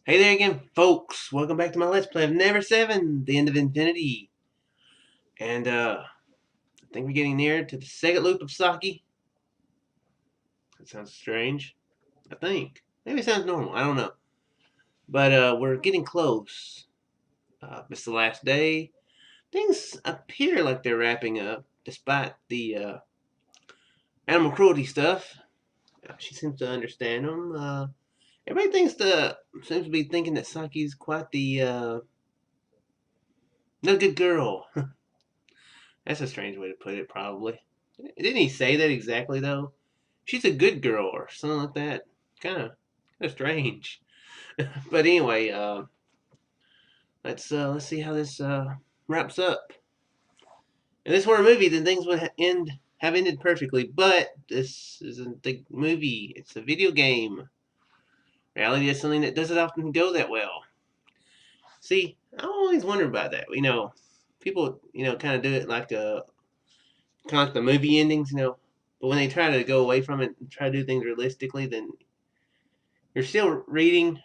Hey there again, folks. Welcome back to my Let's Play of Never7, the end of Infinity. And, I think we're getting near to the second loop of Saki. That sounds strange. I think. Maybe it sounds normal. I don't know. But, we're getting close. It's the last day. Things appear like they're wrapping up, despite the, animal cruelty stuff. She seems to understand them. Everybody seems to be thinking that Saki's quite the, no good girl. That's a strange way to put it, probably. Didn't he say that exactly, though? She's a good girl or something like that. Kind of strange. But anyway, let's see how this wraps up. In this horror movie, then things would have ended perfectly. But this isn't the movie; it's a video game. Reality is something that doesn't often go that well. See, I always wonder about that. People, kind of do it like kind of like the movie endings, But when they try to go away from it and try to do things realistically, then you're still reading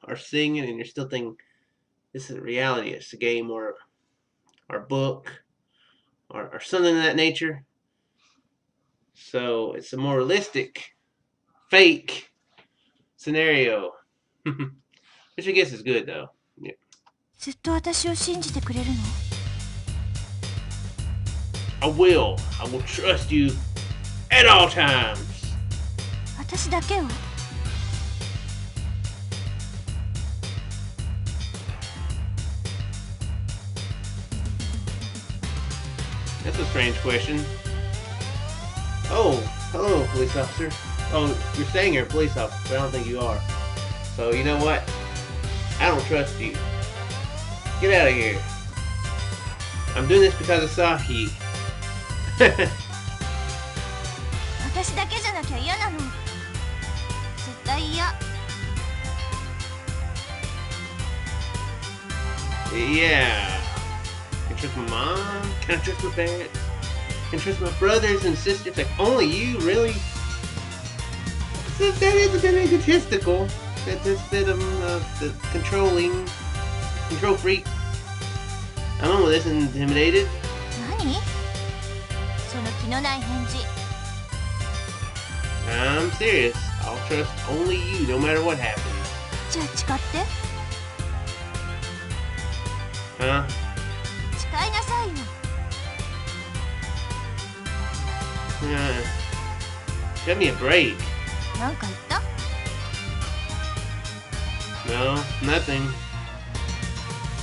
or seeing it, and you're still thinking this is reality. It's a game or a book or something of that nature. So it's a more realistic, fake scenario, which I guess is good though. Yeah. ずっと私を信じてくれるの？ I will trust you at all times. 私だけを？ That's a strange question. Oh, hello, police officer. Oh, you're saying you're a police officer, but I don't think you are. So, you know what? I don't trust you. Get out of here. I'm doing this because of Saki. 私だけじゃなきゃ嫌なの。絶対嫌。Yeah. Can I trust my mom? Can I trust my parents? Can I trust my brothers and sisters? Like, only you? Really? That is a bit egotistical. That's a bit of the control freak. I'm on with this intimidated. 何？その気のない返事。I'm serious. I'll trust only you no matter what happens. じゃあ誓って。Huh? 誓いなさいよ。Give me a break. なんか言った？ No, nothing.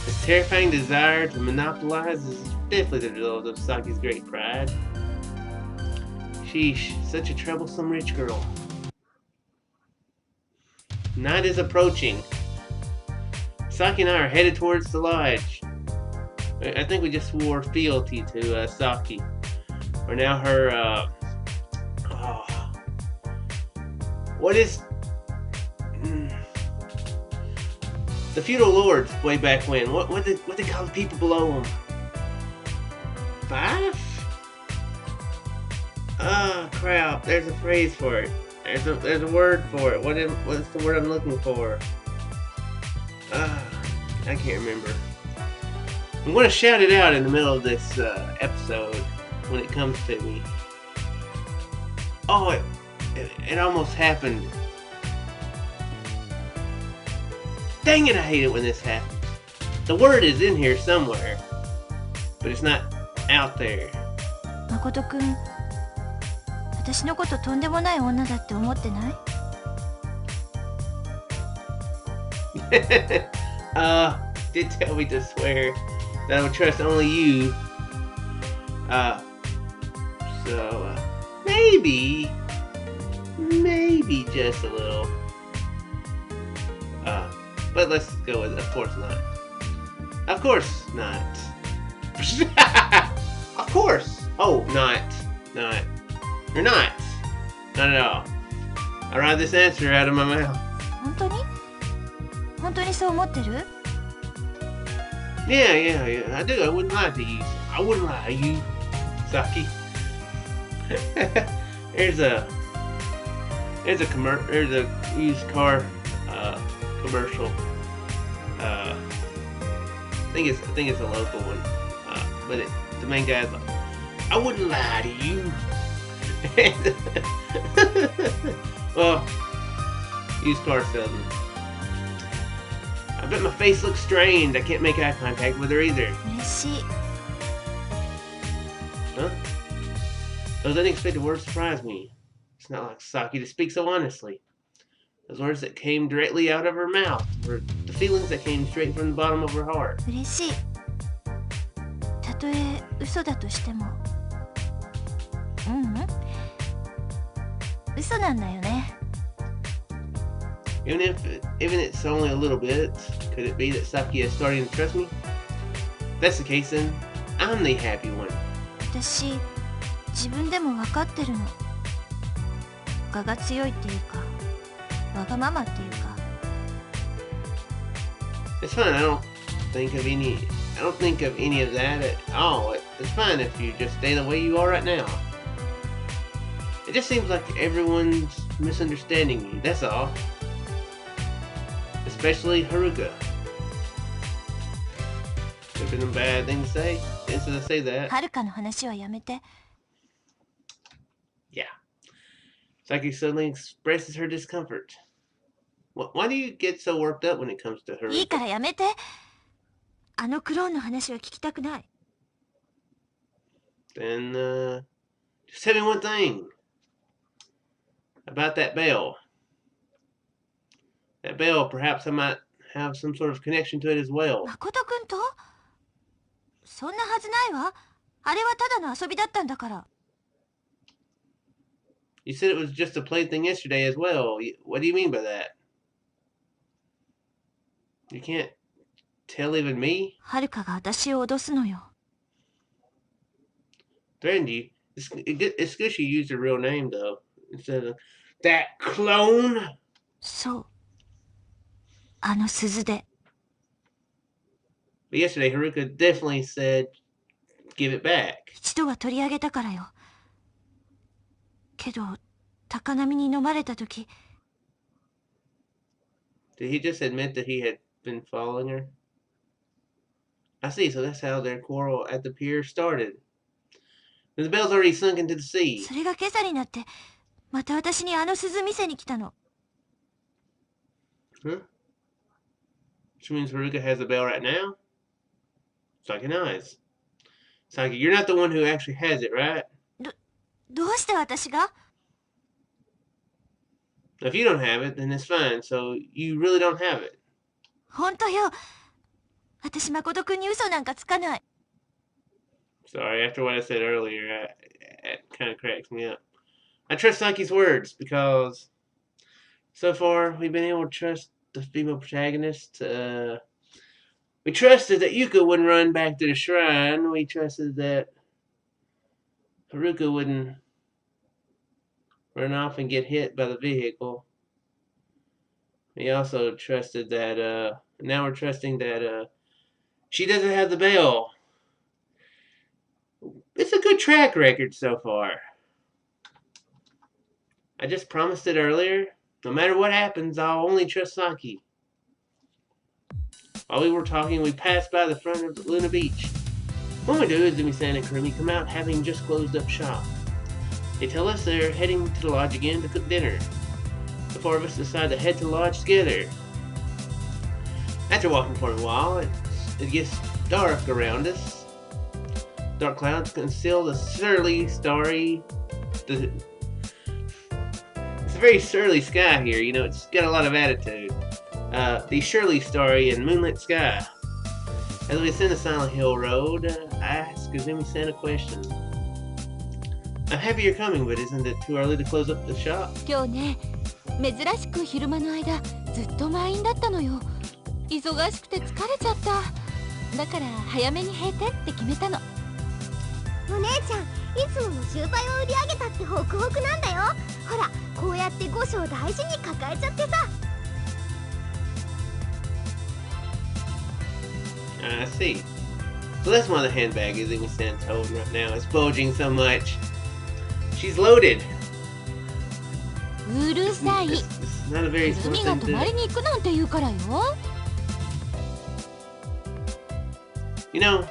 This terrifying desire to monopolize is definitely the result of Saki's great pride. Sheesh, such a troublesome rich girl. Night is approaching. Saki and I are headed towards the lodge. I think we just swore fealty to Saki. We're now her, what is... The feudal lords way back when. What they call the people below them? 5? Ah, crap. There's a phrase for it. There's a word for it. What's the word I'm looking for? I can't remember. I'm going to shout it out in the middle of this episode when it comes to me. Oh, it almost happened. Dang it, I hate it when this happens. The word is in here somewhere, but it's not out there. 誠くん、私のこととんでもない女だって思ってない？Did tell me to swear that I would trust only you. So, maybe just a little. But let's go with, of course not. Of course not. Of course. Oh, not. You're not. Not at all. I write this answer out of my mouth. 本当に？本当にそう思ってる？ Yeah, I do. I wouldn't lie to you. I wouldn't lie to you, Saki. There's a used car commercial I think it's a local one. But the main guy's like, I wouldn't lie to you. Well, used car salesman. I bet my face looks strained. I can't make eye contact with her either. 嬉しい。 Huh? Those unexpected words surprised me. It's not like Saki to speak so honestly. Those words that came directly out of her mouth were the feelings that came straight from the bottom of her heart. 嬉しい。たとえ嘘だとしても。嘘なんだよね。 Even it's only a little bit, could it be that Saki is starting to trust me? If that's the case, then I'm the happy one. 私、自分でも分かってるの。我が強いっていうか、わがままっていうか。 It's fine. I don't think of any of that at all. It's fine if you just stay the way you are right now. It just seems like everyone's misunderstanding you. That's all. Especially Haruka. Could have been a bad thing to say. Instead to say that. はるかの話はやめて。 Yeah. Saki suddenly expresses her discomfort. Why do you get so worked up when it comes to Haruka? いいからやめて。あのクローンの話は聞きたくない。 Then, just tell me one thing. About that bell. That bell, perhaps I might have some sort of connection to it as well. 誠くんと？そんなはずないわ。あれはただの遊びだったんだから。 You said it was just a plaything yesterday as well. What do you mean by that? You can't tell even me? はるかが私を脅すのよ。 Threatened you? It's good she used her real name, though. Instead of, that clone? そう。あの鈴で。 But yesterday, Haruka definitely said, give it back. 一度は取り上げたからよ。けど、高波に飲まれたとき。 Did he just admit that he had been following her? I see, so that's how their quarrel at the pier started. The bell's already sunk into the sea. それが今朝になって、また私にあの鈴見せに来たの。 Huh? Which means Haruka has the bell right now? Saki nice. Saki, you're not the one who actually has it, right? どうして私が？ If you don't have it, then it's fine. So you really don't have it. 本当よ。私誠くんに嘘なんかつかない。 Sorry, after what I said earlier, it kind of cracks me up. I trust Saki's words because so far we've been able to trust the female protagonist. We trusted that Yuka wouldn't run back to the shrine. We trusted that Haruka wouldn't run off and get hit by the vehicle. We also trusted that, now we're trusting that, she doesn't have the bell. It's a good track record so far. I just promised it earlier. No matter what happens, I'll only trust Saki. While we were talking, we passed by the front of Luna Beach. When we do, Izumi-san and Kurumi come out having just closed up shop. They tell us they're heading to the lodge again to cook dinner. The four of us decide to head to the lodge together. After walking for a while, it gets dark around us. Dark clouds conceal the surly, starry... It's a very surly sky here, you know, it's got a lot of attitude. The surely starry and moonlit sky. As we ascend the Silent Hill Road, I ask Izumi-san a question. I'm happy you're coming, but isn't it too early to close up the shop? 今日ね、珍しく昼間の間、ずっと満員だったのよ。忙しくて疲れちゃった。だから早めに閉店って決めたの。お姉ちゃん、いつもの10倍を売り上げたってホクホクなんだよ。ほら、こうやって5章大事に抱えちゃってさ。I see. So that's why the handbag Izumi-san's holding right now. It's bulging so much. She's loaded. うるさい。 It's not a very 海 smart が thing 泊 to まり do. に行くなんて言うからよ。You know,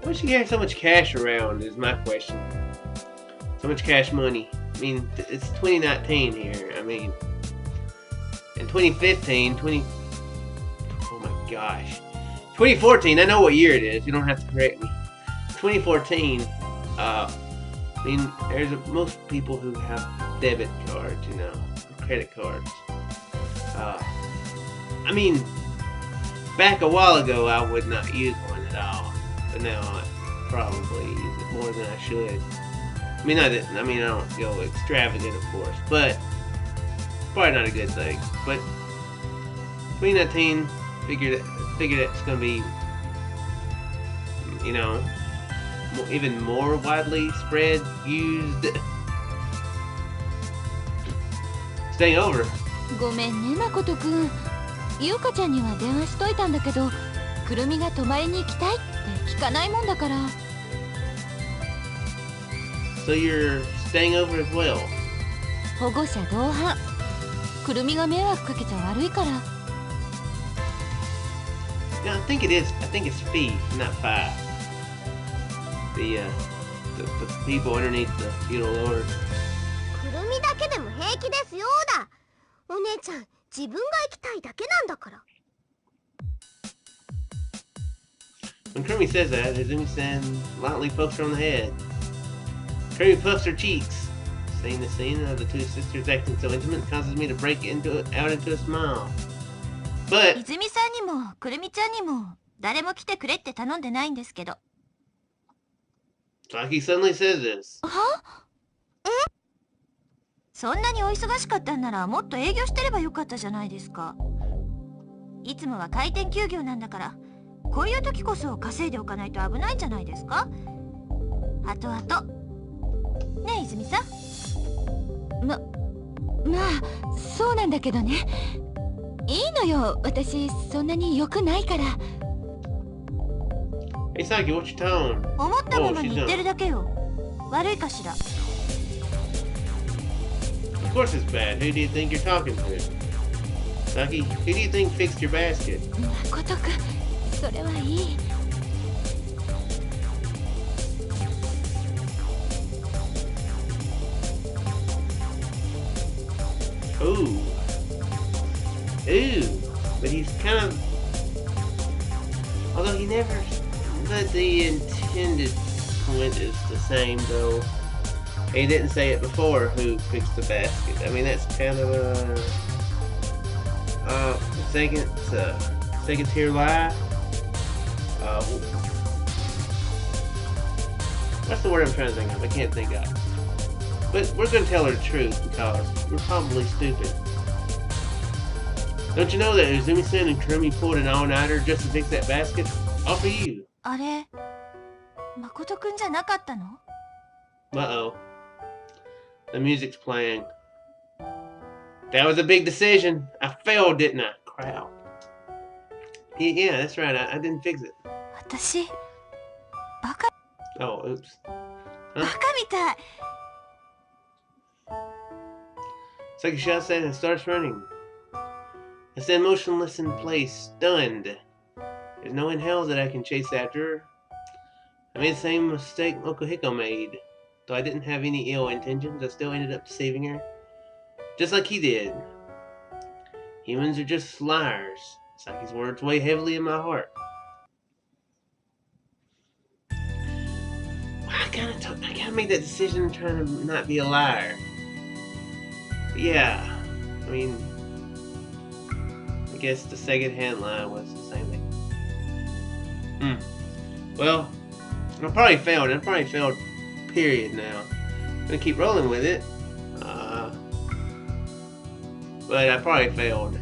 why she carry so much cash around is my question. So much cash money. I mean, it's 2019 here. I mean, in 2015, oh my gosh. 2014, I know what year it is. You don't have to correct me. 2014, I mean, there's most people who have debit cards, you know, credit cards. I mean, back a while ago, I would not use one at all, but now I probably use it more than I should. I mean, I don't go extravagant, of course, but probably not a good thing. But 2019, figure that's gonna be, you know, even more widely spread, used. Staying over. ごめんね、誠くん。優香ちゃんには電話しといたんだけど、くるみが泊まりに行きたいって聞かないもんだから。So you're staying over as well? 保護者同伴。くるみが迷惑かけちゃ悪いから。Yeah, I think it is. I think it's fee, not five. The people underneath the feudal lord. くるみだけでも平気ですよだ。お姉ちゃん、自分が行きたいだけなんだから。When Kirumi says that, Izumi-san lightly pokes her on the head. Kirumi puffs her cheeks. Seeing the scene of the two sisters acting so intimate causes me to break out into a smile. But 泉さんにもくるみちゃんにも誰も来てくれって頼んでないんですけど。Saki suddenly says this. は？そんなにお忙しかったんならもっと営業してればよかったじゃないですか。いつもは開店休業なんだから、こういう時こそ稼いでおかないと危ないんじゃないですか。あとあと。ねえ泉さん。まあそうなんだけどね。いいのよ、私そんなに良くないから。Hey Saki, what's your tone? 思ったままに言ってるだけよ。悪いかしら。Of course it's bad. Who do you think you're talking to? Saki, who do you think fixed your basket? 誠くん、それはいい。Ooh. Ooh. But he's kind of... Although he never... But the intended point is the same, though. He didn't say it before who fixed the basket. I mean, that's kind of a... second tier lie. What's the word I'm trying to think of? I can't think of. But we're going to tell her the truth because we're probably stupid. Don't you know that Izumi-san and Kurumi pulled an all-nighter just to fix that basket? All for you. あれ、誠くんじゃなかったの？ Uh-oh. The music's playing. That was a big decision. I failed, didn't I? Crap. Yeah, that's right. I didn't fix it. 私、バカ。Oh, oops. バカみたい。Saki shouts at and starts running. I stand motionless in place, stunned. There's no in hell that I can chase after her. I made the same mistake Mokuhiko made. Though I didn't have any ill intentions, I still ended up deceiving her. Just like he did. Humans are just liars. Saki's words weigh heavily in my heart. I gotta make that decision trying to not be a liar. But yeah, I mean, I guess the second-hand line was the same thing. Well, I probably failed, period now. I'm gonna keep rolling with it. But I probably failed.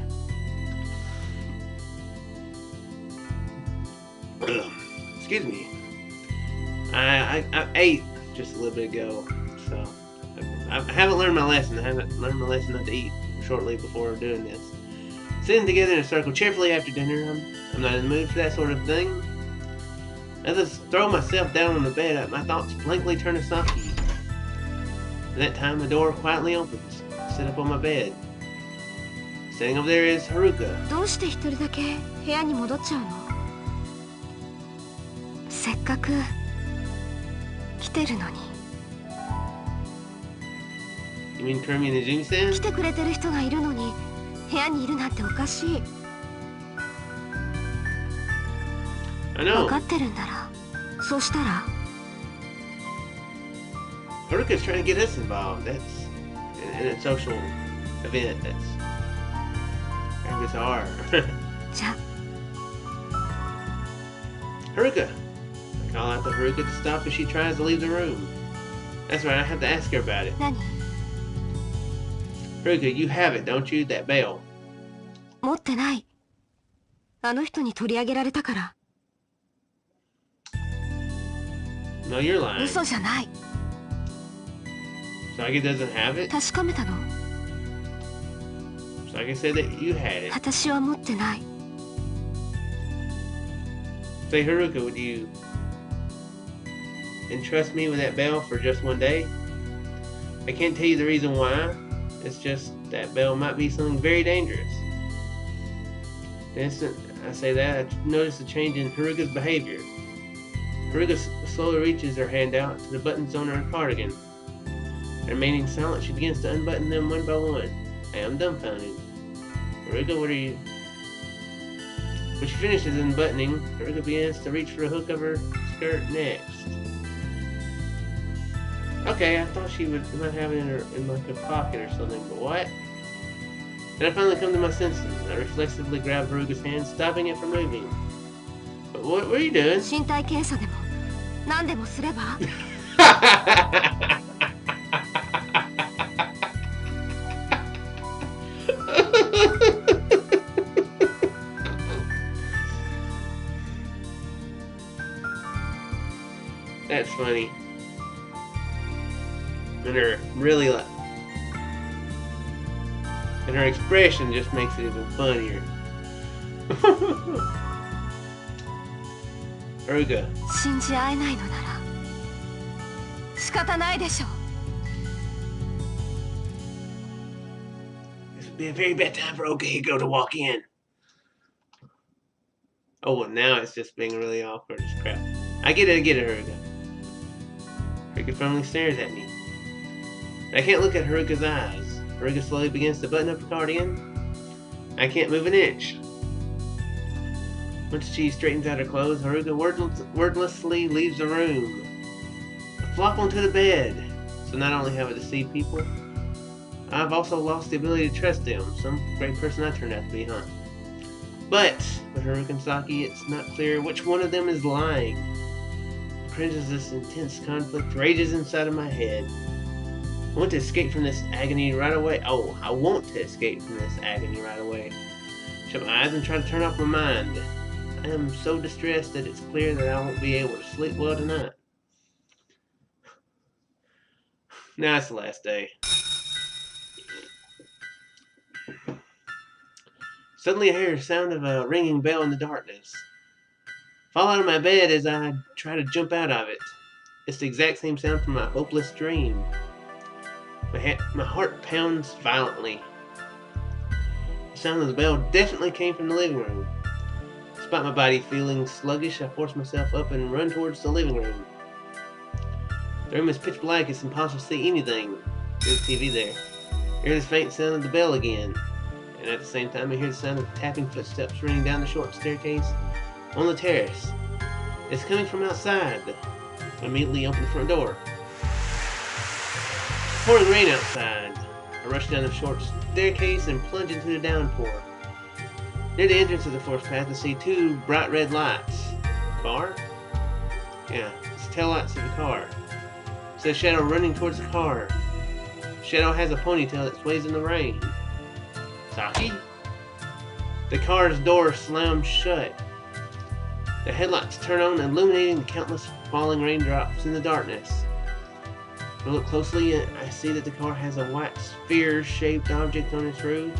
Excuse me. I ate just a little bit ago, so I haven't learned my lesson. I haven't learned my lesson not to eat shortly before doing this. Sitting together in a circle cheerfully after dinner, I'm not in the mood for that sort of thing. As I throw myself down on the bed, my thoughts blankly turn to Saki. At that time, the door quietly opens. I sit up on my bed. Standing over there is Haruka. どうして一人だけ部屋に戻っちゃうの？せっかく来てるのに。 You mean Kirby and Izumi-san? 来てくれてる人がいるのに部屋にいるなんておかしい。 I 分 know. かってるんだろ。そしたら Haruka's trying to get us involved. That's in a social event. That's very bizarre. じゃ Haruka! I call out to Haruka to stop if she tries to leave the room. That's right, I have to ask her about it. 何 Haruka, you have it, don't you? That bell. 持ってない。あの人に取り上げられたから。 No, you're lying. 嘘じゃない。 Saki doesn't have it? 確かめたの。 Saki said that you had it. 私は持ってない。 Say, Haruka, would you entrust me with that bell for just one day? I can't tell you the reason why. It's just that bell might be something very dangerous. The instant I say that, I notice a change in Haruka's behavior. Haruka slowly reaches her hand out to the buttons on her cardigan. Remaining silent, she begins to unbutton them one by one. I am dumbfounded. Haruka, what are you... When she finishes unbuttoning, Haruka begins to reach for the hook of her skirt next. Okay, I thought she might have it in like a pocket or something, but what? Then I finally come to my senses. I reflexively grab Haruka's hand, stopping it from moving. But what are you doing? 身体検査でも何でもすれば。 That's funny. And her really like, and her expression just makes it even funnier. Haruka. 信じ合えないのなら仕方ないでしょう。 This would be a very bad time for Okahiko to walk in. Oh, well, now it's just being really awkward as crap. I get it, Haruka. Haruka firmly stares at me. I can't look at Haruka's eyes. Haruka slowly begins to button up her cardigan. I can't move an inch. Once she straightens out her clothes, Haruka wordlessly leaves the room. I flop onto the bed. So not only have I deceived people, I've also lost the ability to trust them. Some great person I turned out to be, huh? But with Haruka and Saki, it's not clear which one of them is lying. The cringe as this intense conflict rages inside of my head. I want to escape from this agony right away. Oh, I want to escape from this agony right away. Shut my eyes and try to turn off my mind. I am so distressed that it's clear that I won't be able to sleep well tonight. Now it's the last day. Suddenly I hear the sound of a ringing bell in the darkness. Fall out of my bed as I try to jump out of it. It's the exact same sound from my hopeless dream. My heart pounds violently. The sound of the bell definitely came from the living room. Despite my body feeling sluggish, I force myself up and run towards the living room. The room is pitch black, it's impossible to see anything. There's TV there. I hear the faint sound of the bell again. And at the same time I hear the sound of tapping footsteps running down the short staircase on the terrace. It's coming from outside. I immediately open the front door. Pouring rain outside. I rush down the short staircase and plunge into the downpour. Near the entrance of the forest path I see two bright red lights. Bar? Yeah, it's the taillights of the car. I see a shadow running towards the car. The shadow has a ponytail that sways in the rain. Saki? The car's door slams shut. The headlights turn on, illuminating the countless falling raindrops in the darkness. I look closely and I see that the car has a white sphere-shaped object on its roof.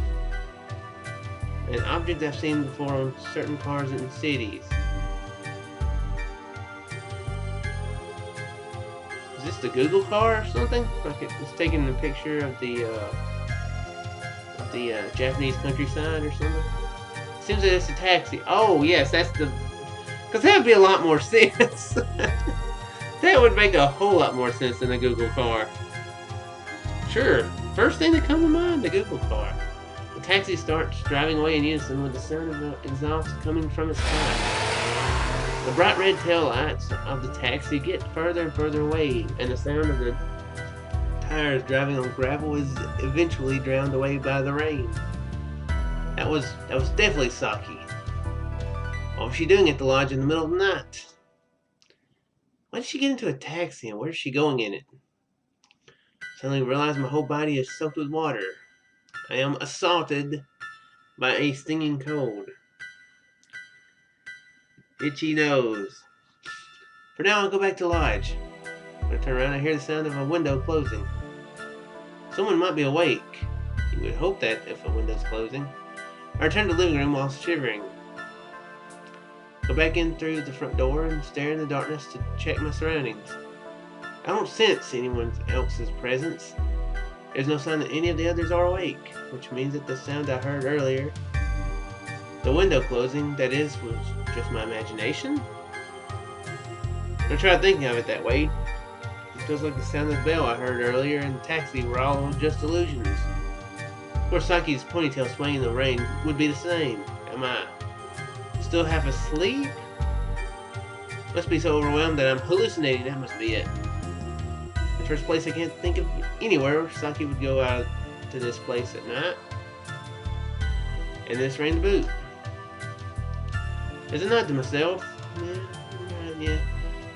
An object I've seen before on certain cars in cities. Is this the Google car or something? Like it's taking a picture of the Japanese countryside or something. Seems that it's a taxi. Oh yes, that's the Because that would be a lot more sense. That would make a whole lot more sense than a Google car. Sure, first thing that comes to mind, the Google car. The taxi starts driving away in unison with the sound of the exhaust coming from its sky. The bright red tail lights of the taxi get further and further away, and the sound of the tires driving on gravel is eventually drowned away by the rain. That was definitely Saki. What was she doing at the lodge in the middle of the night? Why did she get into a taxi and where's she going in it? Suddenly realize my whole body is soaked with water. I am assaulted by a stinging cold. Itchy nose. For now, I'll go back to lodge. When I turn around, I hear the sound of a window closing. Someone might be awake. You would hope that if a window's closing. I return to the living room while shivering. Go back in through the front door and stare in the darkness to check my surroundings. I don't sense anyone else's presence. There's no sign that any of the others are awake, which means that the sound I heard earlier, the window closing, that is, was just my imagination. I tried thinking of it that way. It feels like the sound of the bell I heard earlier and the taxi were all just illusions. Of course, Saki's ponytail swaying in the rain would be the same. Am I still half asleep? Must be so overwhelmed that I'm hallucinating. That must be it. The first place I can't think of anywhere Saki would go out to this place at night. And this rain to boot. As I nod to myself, yeah.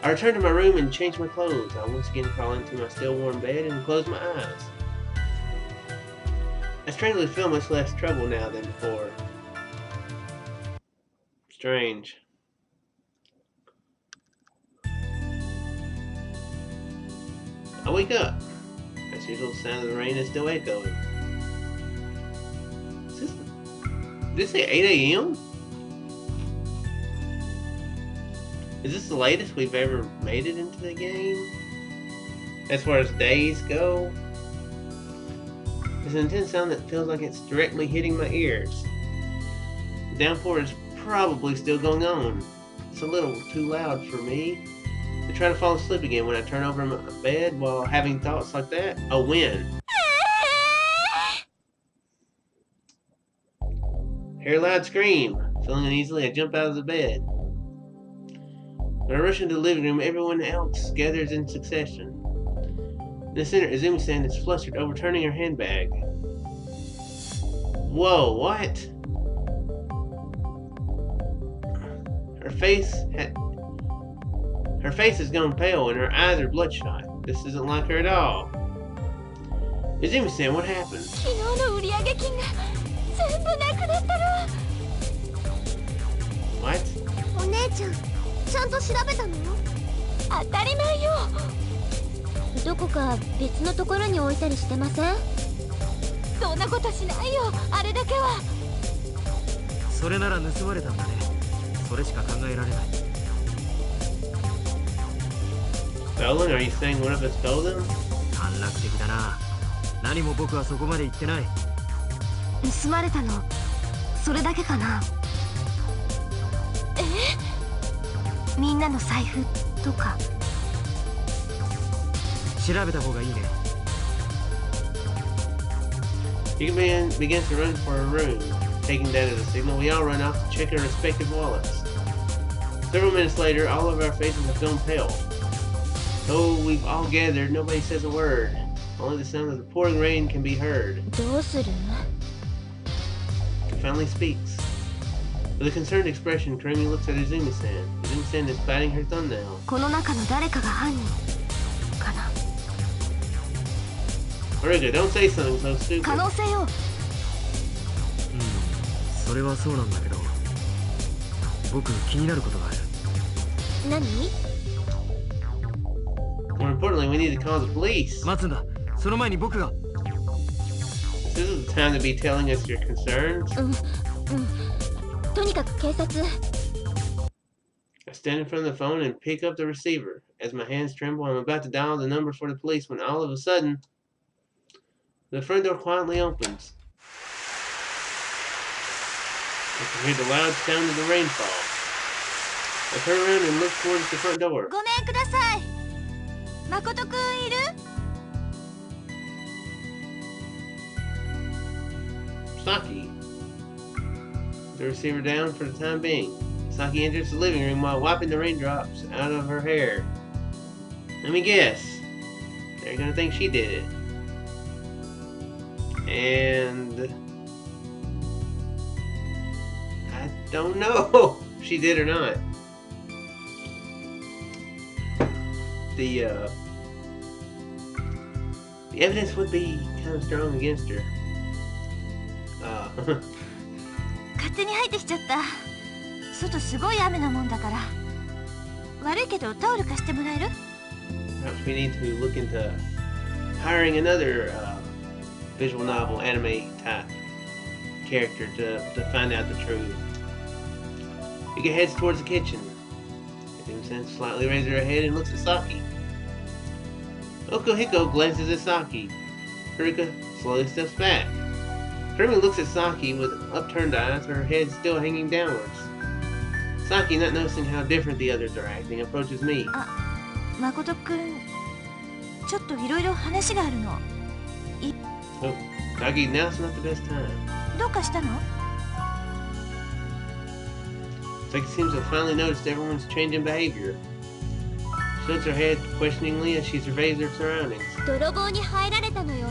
I return to my room and change my clothes. I once again crawl into my still warm bed and close my eyes. I strangely feel much less trouble now than before. Strange. I wake up. As usual, the sound of the rain is still echoing. Did this say 8 a.m.? Is this the latest we've ever made it into the game? As far as days go? There's an intense sound that feels like it's directly hitting my ears. The downpour is probably still going on. It's a little too loud for me. I try to fall asleep again when I turn over in my bed while having thoughts like that. A win. Hear a loud scream. Feeling uneasily, I jump out of the bed. When I rush into the living room, everyone else gathers in succession. In the center, Izumi-san is flustered, overturning her handbag. Whoa, what? Her face has gone pale and her eyes are bloodshot. This isn't like her at all. Izumi-san, what happened? What? お姉ちゃん、ちゃんと調べたの？当たり前よ。どこか別のところに置いたりしてません？そんなことしないよ。あれだけは。それなら盗まれたんだね。それしか考えられない。Stolen? Are you saying one of us stole them? 短絡的だな。何も僕はそこまで言ってない。盗まれたの、それだけかな。みんなの財布とか。調べた方がいいね。You begins to run for her room. Taking that as a signal, we all run off to check our respective wallets. Several minutes later, all of our faces have gone pale. Though we've all gathered, nobody says a word. Only the sound of the pouring rain can be heard. どうする？ He finally speaks. With a concerned expression, Kurumi looks at Izumi-san. Izumi-san is biting her thumbnail. この中の誰かが犯人かな。Haruka, don't say something so stupid. 可能性よ。それはそうなんだけど、僕気になることがある。何？ More importantly, we need to call the police. 待つんだ。その前に僕が。This is the time to be telling us your concerns. とにかく警察。I stand in front of the phone and pick up the receiver. As my hands tremble, I'm about to dial the number for the police when all of a sudden, the front door quietly opens. I can hear the loud sound of the rainfall. I turn around and look towards the front door. ごめんください。誠くんいる？ Saki. The receiver down for the time being. Saki enters the living room while wiping the raindrops out of her hair. Let me guess. They're gonna think she did it. And I don't know if she did or not. The evidence would be kind of strong against her. 勝手に入ってきちゃった。外すごい雨なもんだから。悪いけどタオル貸してもらえる？ Perhaps we need to look into hiring another visual novel anime type character to find out the truth. Yuka heads towards the kitchen. Sen slightly raises her head and looks at Saki. Okuhiko glances at Saki. Haruka slowly steps back. Kurumi looks at Saki with upturned eyes, her head still hanging downwards. Saki, not noticing how different the others are acting, approaches me. 誠くん、ちょっといろいろ話があるの。Oh, Saki, now's not the best time. どうかしたの？ Saki seems to have finally noticed everyone's changing behavior. She tilts her head questioningly as she surveys her surroundings. 泥棒に入られたのよ。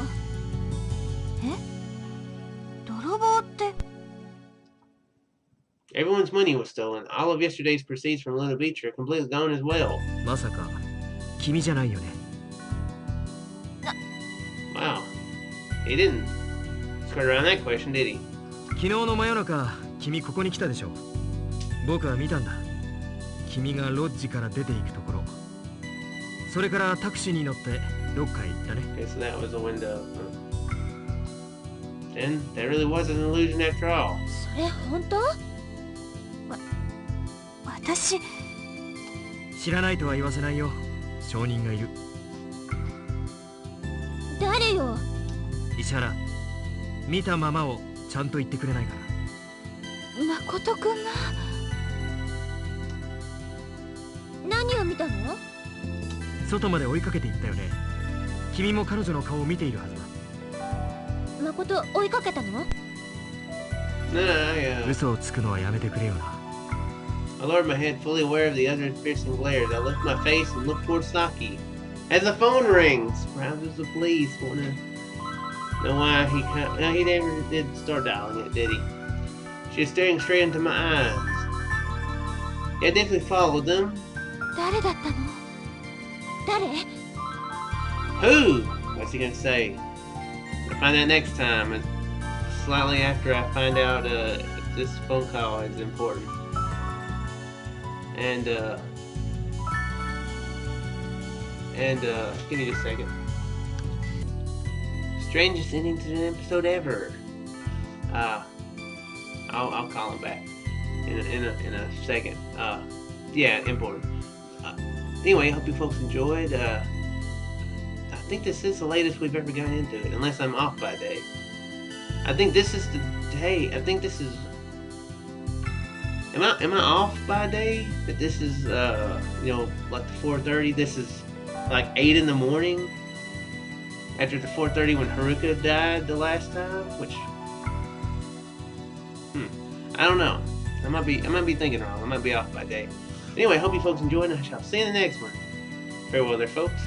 泥棒って？ Everyone's money was stolen. All of yesterday's proceeds from Luna Beach are completely gone as well. まさか君じゃないよね。 Wow. He didn't skirt around that question, did he? 昨日の真夜中、君ここに来たでしょ。僕は見たんだ。君がロッジから出ていくところ。それからタクシーに乗ってどっかへ行ったね。 Okay, so that was a window. Then that really was an illusion after all. それ本当？私、知らないとは言わせないよ。証人がいる。誰よ？石原、見たままをちゃんと言ってくれないかな。誠くんが何を見たの？外まで追いかけていったよね。君も彼女の顔を見ているはずだ。誠追いかけたの？ No, I 嘘をつくのはやめてくれよな。lowered my head, fully aware of the other's piercing glares. I lift my face and look towards Saki. As the phone rings, perhaps it's the police. Want to know why he can't? No, he never did start dialing it, did he? She was staring straight into my eyes. Yeah, I definitely followed them. 誰だったの？誰？ Who? What's he gonna say? I'll find out next time. And slightly after I find out if this phone call is important. And give me just a second. Strangest ending to an episode ever. I'll call him back in a second. Yeah, important. Anyway, I hope you folks enjoyed. I think this is the latest we've ever gotten into it, unless I'm off by a day. I think this is the day. I think this is. Am I off by a day? That this is like the 4:30. This is like 8 in the morning. After the 4:30 when Haruka died the last time, which I don't know. I might be thinking wrong. I might be off by a day. Anyway, hope you folks enjoyed, and I shall see you in the next one. Farewell there, folks.